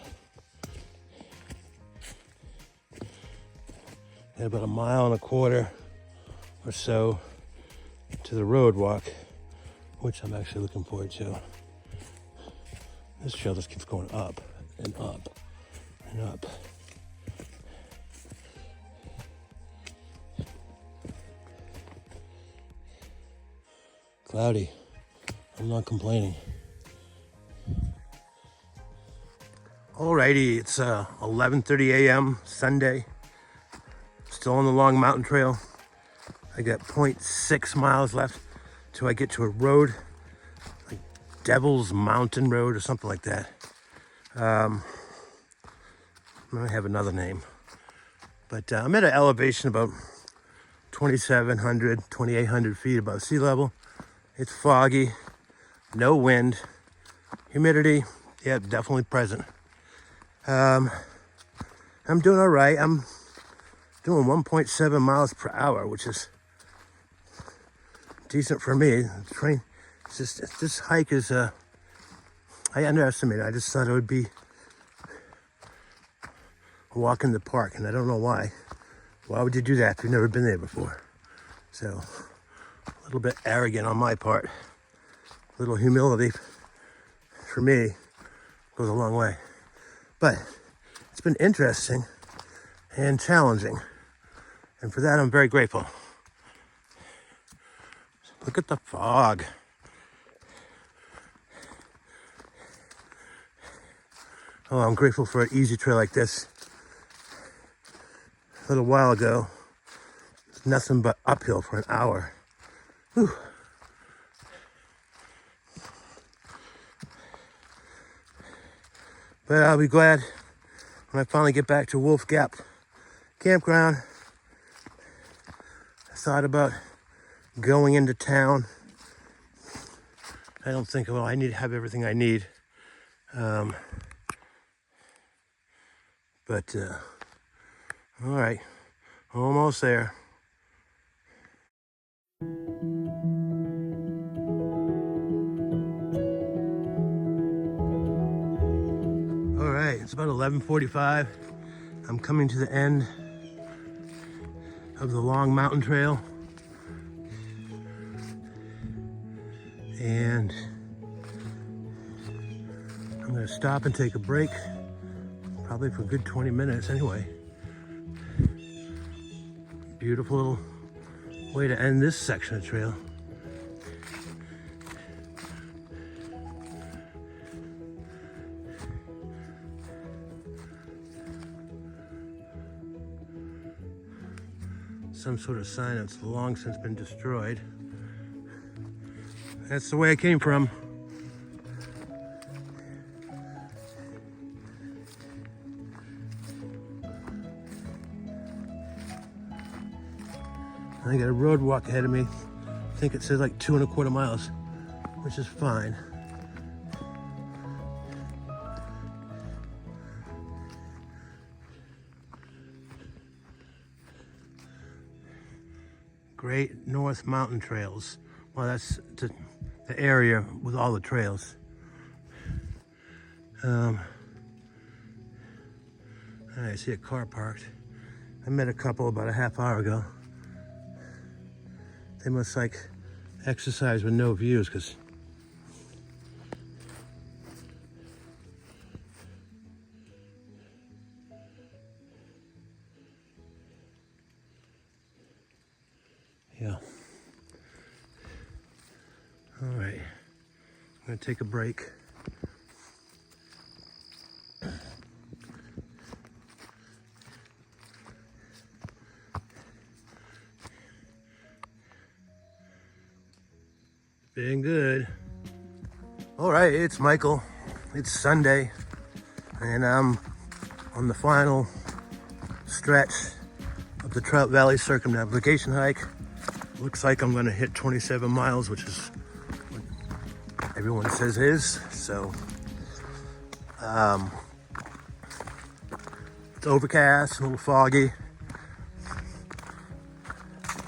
Got about 1.25 miles or so to the road walk, which I'm actually looking forward to. This trail just keeps going up and up and up. Cloudy. I'm not complaining. Alrighty, it's 11:30 a.m. Sunday. Still on the long mountain trail. I got 0.6 miles left till I get to a road, like Devil's Mountain Road or something like that. I might have another name. But I'm at an elevation about 2,700, 2,800 feet above sea level. It's foggy, no wind, humidity, yeah, definitely present. I'm doing all right. I'm doing 1.7 miles per hour, which is decent for me. The train, it's just, this hike is, I underestimated. I just thought it would be a walk in the park, and I don't know why. Why would you do that if you've never been there before? So, a little bit arrogant on my part. A little humility, for me, goes a long way. But it's been interesting and challenging. And for that, I'm very grateful. Look at the fog. Oh, I'm grateful for an easy trail like this. A little while ago, it's nothing but uphill for an hour. Whew. But I'll be glad when I finally get back to Wolf Gap Campground. I thought about going into town. I don't think, well, I need to have everything I need. All right, almost there. All right, it's about 11:45. I'm coming to the end of the long mountain trail. And I'm gonna stop and take a break, probably for a good 20 minutes anyway. Beautiful little way to end this section of trail. Some sort of sign that's long since been destroyed. That's the way I came from. I got a road walk ahead of me. I think it says like 2.25 miles, which is fine. Great North Mountain Trails. Well, that's the area with all the trails. I see a car parked. I met a couple about a half hour ago. They must like exercise with no views, because yeah. All right, I'm gonna take a break. Been good. All right, it's Michael. It's Sunday, and I'm on the final stretch of the Trout Valley Circumnavigation hike. Looks like I'm gonna hit 27 miles, which is what everyone says is. So, it's overcast, a little foggy.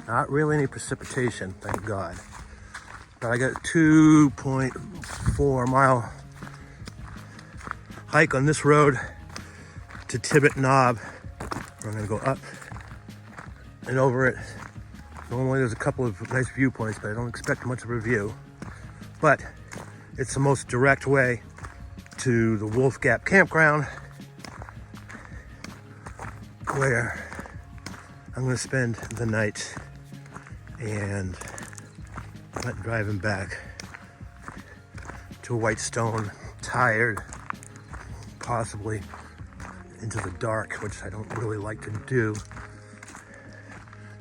Not really any precipitation, thank God. But I got a 2.4 mile hike on this road to Tibbet Knob. I'm gonna go up and over it. Normally there's a couple of nice viewpoints, but I don't expect much of a view. But it's the most direct way to the Wolf Gap Campground, where I'm gonna spend the night, and I'm not driving back to Whitestone, tired, possibly into the dark, which I don't really like to do.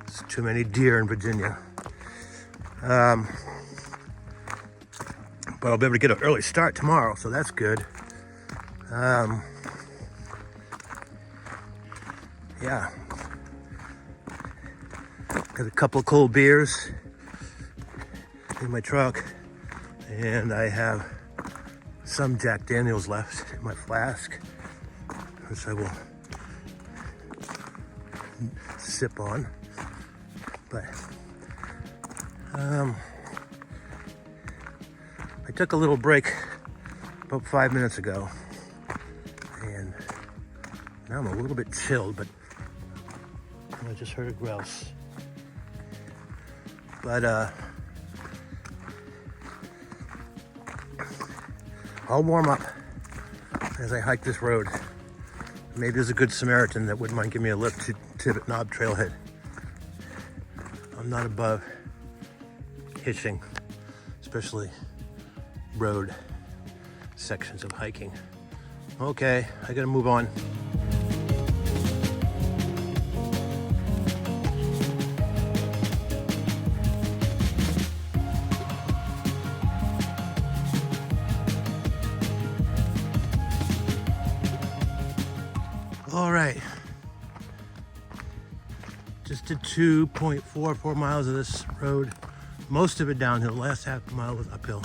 There's too many deer in Virginia. But I'll be able to get an early start tomorrow, so that's good. Yeah. Got a couple of cold beers in my truck, and I have some Jack Daniels left in my flask, which I will sip on. But I took a little break about 5 minutes ago, and now I'm a little bit chilled, but I just heard a grouse. But I'll warm up as I hike this road. Maybe there's a good Samaritan that wouldn't mind giving me a lift to Tibbet Knob trailhead. I'm not above hitching, especially road sections of hiking. Okay, I gotta move on. All right, just did 2.44 miles of this road, most of it downhill. The last half mile was uphill.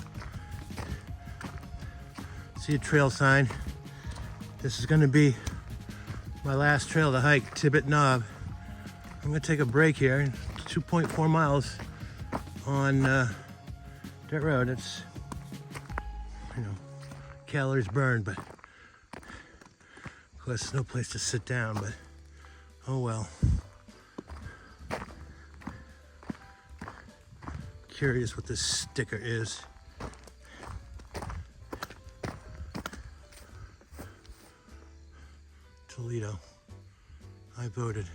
See a trail sign. This is gonna be my last trail to hike, Tibbet Knob. I'm gonna take a break here. 2.4 miles on dirt road. It's, calories burned, but of course, there's no place to sit down, but oh well. Curious what this sticker is. Toledo. I voted.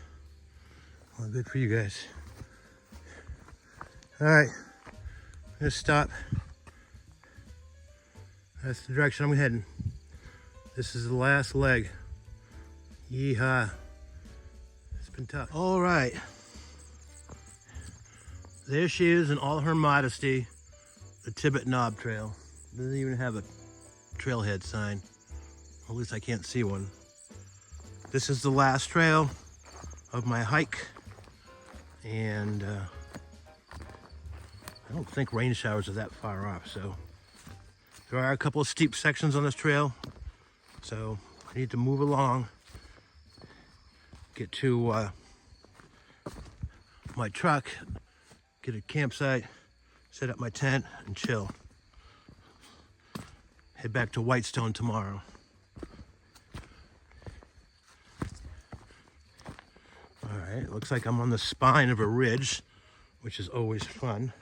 Well, good for you guys. All right, I'm gonna stop. That's the direction I'm heading. This is the last leg. Yeehaw. It's been tough. All right. There she is in all her modesty, the Tibbet Knob Trail. Doesn't even have a trailhead sign. At least I can't see one. This is the last trail of my hike. And I don't think rain showers are that far off, so there are a couple of steep sections on this trail. So I need to move along, get to my truck, get a campsite, set up my tent, and chill. Head back to Whitestone tomorrow. All right, it looks like I'm on the spine of a ridge, which is always fun.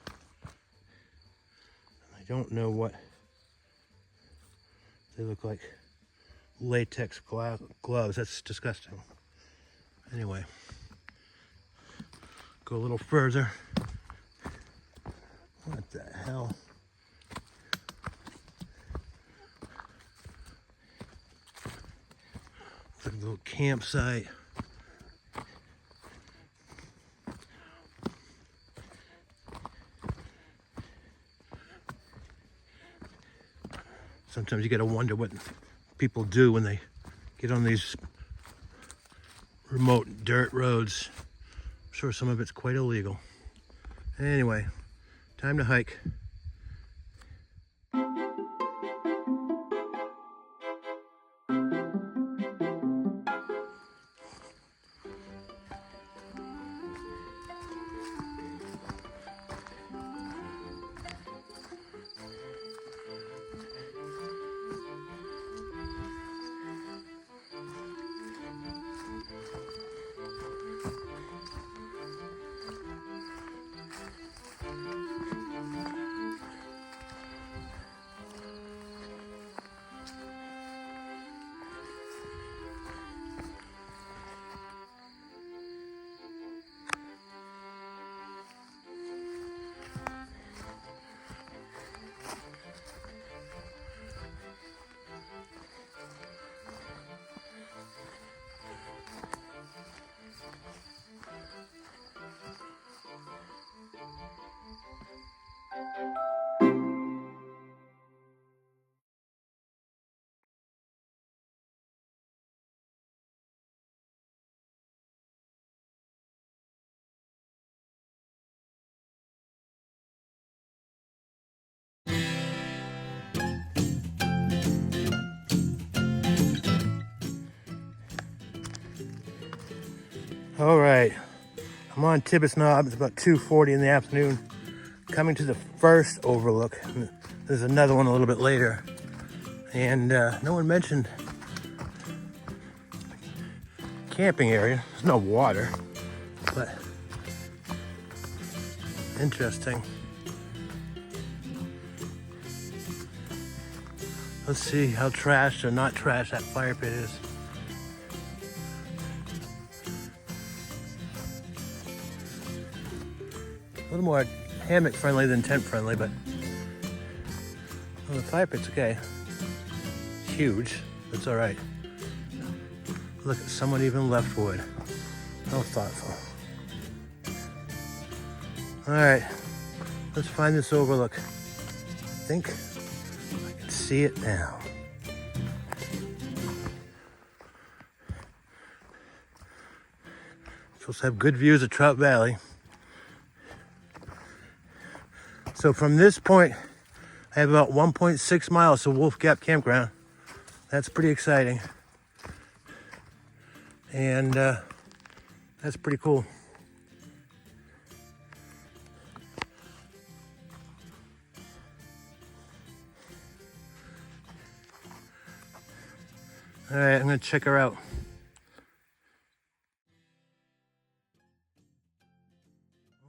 I don't know what they look like. Latex gloves, that's disgusting. Anyway, go a little further. What the hell? It's like a little campsite. Sometimes you gotta wonder what people do when they get on these remote dirt roads. I'm sure some of it's quite illegal. Anyway, time to hike. All right, I'm on Tibbetts Knob. It's about 2:40 in the afternoon. Coming to the first overlook. There's another one a little bit later. And no one mentioned camping area. There's no water, but interesting. Let's see how trashed or not trashed that fire pit is. A little more hammock friendly than tent friendly, but well, the fire pit's okay. Huge, it's all right. Look, someone even left wood. How thoughtful. All right, let's find this overlook. I think I can see it now. Supposed to have good views of Trout Valley. So from this point, I have about 1.6 miles to Wolf Gap Campground. That's pretty exciting. And that's pretty cool. All right, I'm gonna check her out.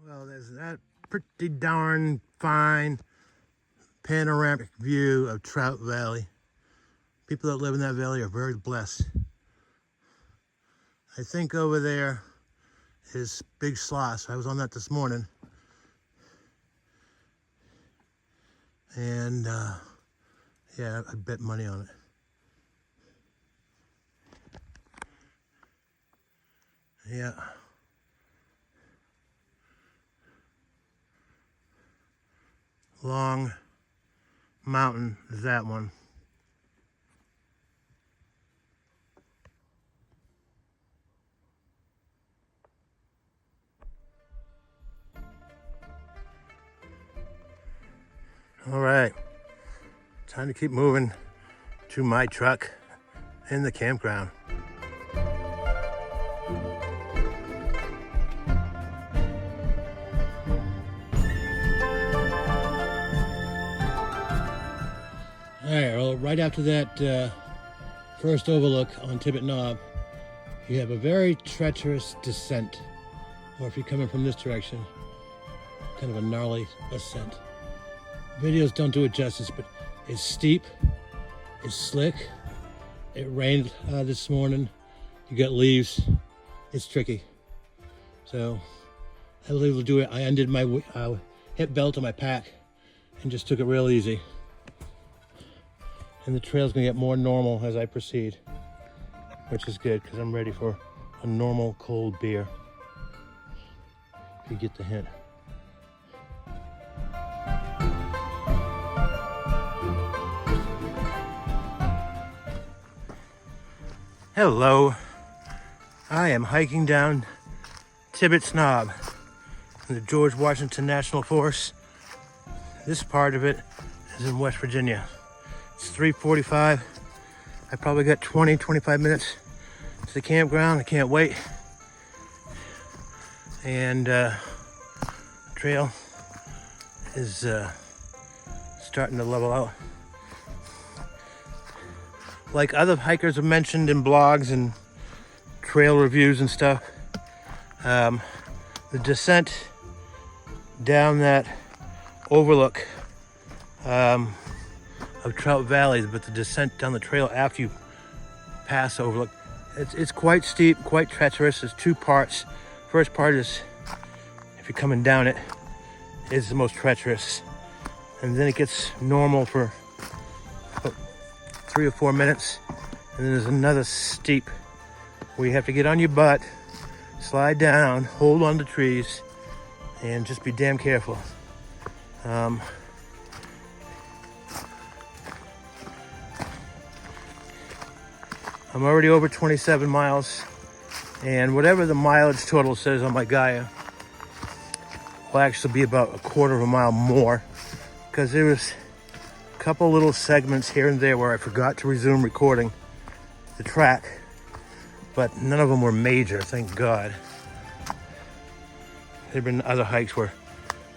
Well, there's that pretty darn fine panoramic view of Trout Valley. People that live in that valley are very blessed. I think over there is Big Sloss. I was on that this morning. And yeah, I bet money on it. Yeah. Long Mountain is that one. All right, time to keep moving to my truck in the campground. All right, well, right after that first overlook on Tibbetts Knob, you have a very treacherous descent, or if you're coming from this direction, kind of a gnarly ascent. Videos don't do it justice, but it's steep, it's slick, it rained this morning, you got leaves, it's tricky. So I was able to do it. I undid my hip belt on my pack and just took it real easy. And the trail's gonna get more normal as I proceed, which is good because I'm ready for a normal cold beer, if you get the hint. Hello, I am hiking down Tibbetts Knob in the George Washington National Forest. This part of it is in West Virginia. It's 3:45. I probably got 20-25 minutes to the campground. I can't wait. And trail is starting to level out. Like other hikers have mentioned in blogs and trail reviews and stuff, the descent down that overlook of Trout Valley, but the descent down the trail after you pass overlook, it's quite steep, quite treacherous. There's two parts. First part is, if you're coming down it, is the most treacherous, and then it gets normal for 3 or 4 minutes, and then there's another steep where you have to get on your butt, slide down, hold on to trees, and just be damn careful. I'm already over 27 miles, and whatever the mileage total says on my Gaia will actually be about a quarter of a mile more, because there was couple little segments here and there where I forgot to resume recording the track, but none of them were major, thank God. There've been other hikes where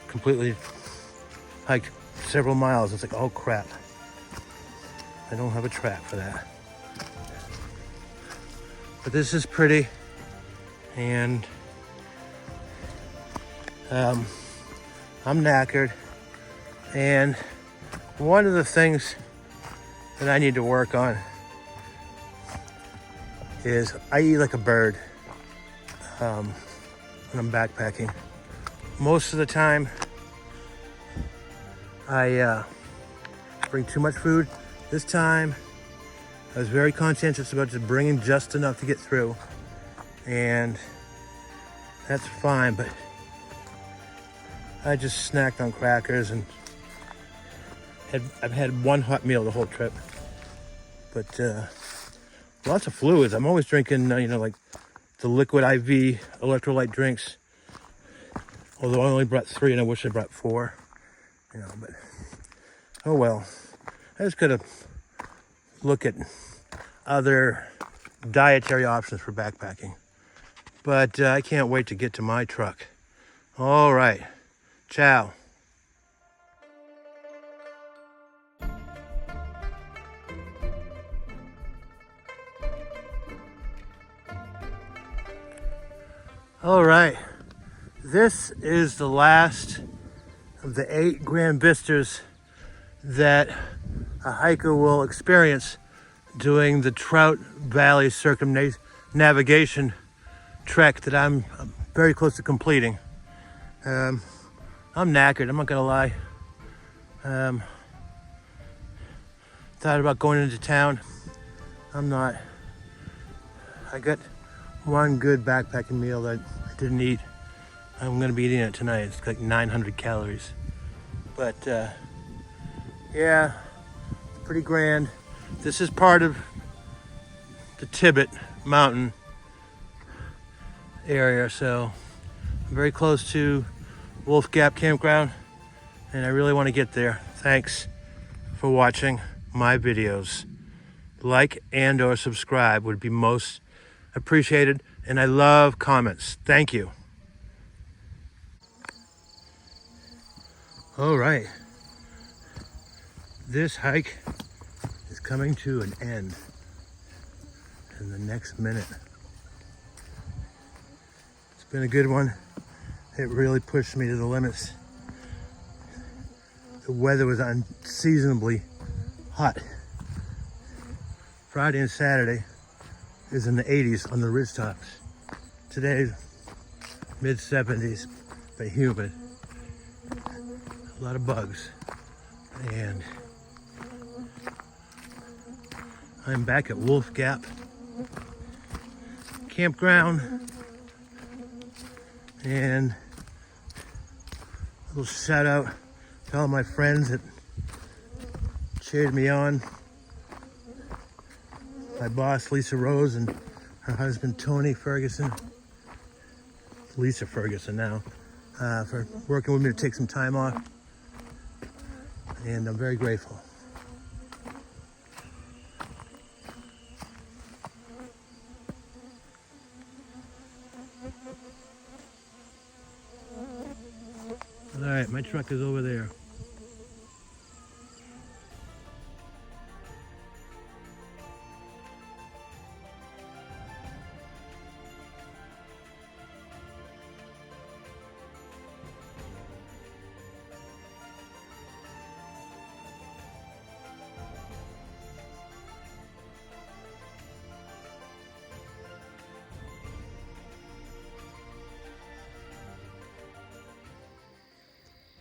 completely hiked several miles. It's like, oh crap, I don't have a track for that. But this is pretty, and I'm knackered, and one of the things that I need to work on is I eat like a bird when I'm backpacking. Most of the time I bring too much food. This time I was very conscientious about just bringing just enough to get through, and that's fine, but I just snacked on crackers, and I've had one hot meal the whole trip. But lots of fluids. I'm always drinking, like the liquid IV electrolyte drinks. Although I only brought 3 and I wish I brought 4. But oh well. I just gotta look at other dietary options for backpacking. But I can't wait to get to my truck. All right. Ciao. All right. This is the last of the 8 grand vistas that a hiker will experience doing the Trout Valley Circumnavigation trek that I'm very close to completing. I'm knackered, I'm not gonna lie. Thought about going into town. I'm not. I got one good backpacking meal that I didn't eat. I'm gonna be eating it tonight. It's like 900 calories. But yeah, pretty grand. This is part of the Tibet mountain area, so I'm very close to Wolf Gap Campground, and I really want to get there. Thanks for watching my videos. Like and or subscribe would be most appreciated, and I love comments. Thank you. All right, this hike is coming to an end in the next minute. It's been a good one. It really pushed me to the limits. The weather was unseasonably hot. Friday and Saturday is in the 80s on the ridge tops. Today, mid 70s, but humid. A lot of bugs. And I'm back at Wolf Gap Campground. And a little shout out to all my friends that cheered me on. My boss, Lisa Rose, and her husband, Tony Ferguson. Lisa Ferguson now, for working with me to take some time off. And I'm very grateful. All right, my truck is over there.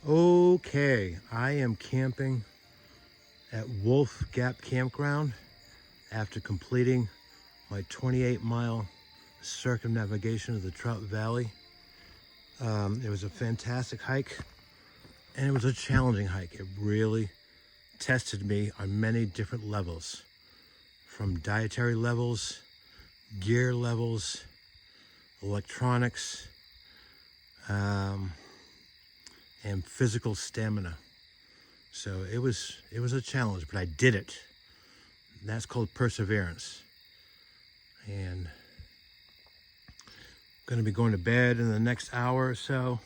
Okay, I am camping at Wolf Gap Campground after completing my 28-mile circumnavigation of the Trout Valley. It was a fantastic hike, and it was a challenging hike. It really tested me on many different levels, from dietary levels, gear levels, electronics, and physical stamina. So it was a challenge, but I did it. And that's called perseverance. And I'm going to be going to bed in the next hour or so,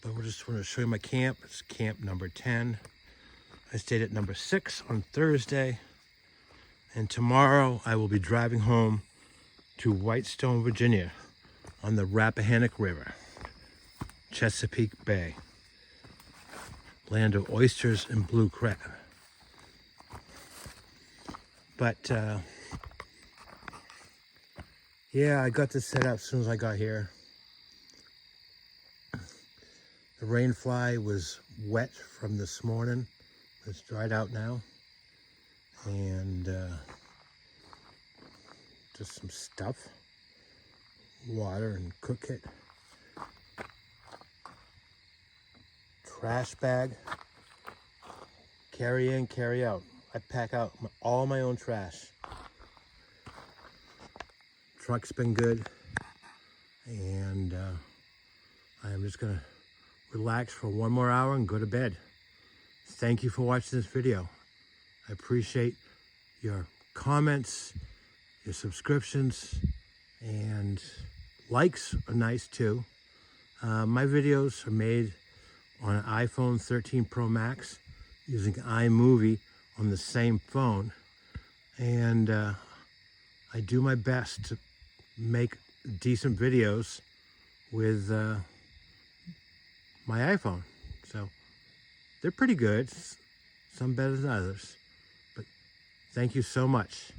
but we're just going to show you my camp. It's camp number 10. I stayed at number 6 on Thursday, and tomorrow I will be driving home to Whitestone, Virginia on the Rappahannock River, Chesapeake Bay, land of oysters and blue crab. But yeah, I got this set up as soon as I got here. The rain fly was wet from this morning. It's dried out now. And just some stuff, water and cook it. Trash bag, carry in, carry out. I pack out all my own trash. Truck's been good, and I'm just gonna relax for one more hour and go to bed. Thank you for watching this video. I appreciate your comments, your subscriptions, and likes are nice too. My videos are made on an iPhone 13 Pro Max using iMovie on the same phone, and I do my best to make decent videos with my iPhone. So they're pretty good, some better than others, but thank you so much.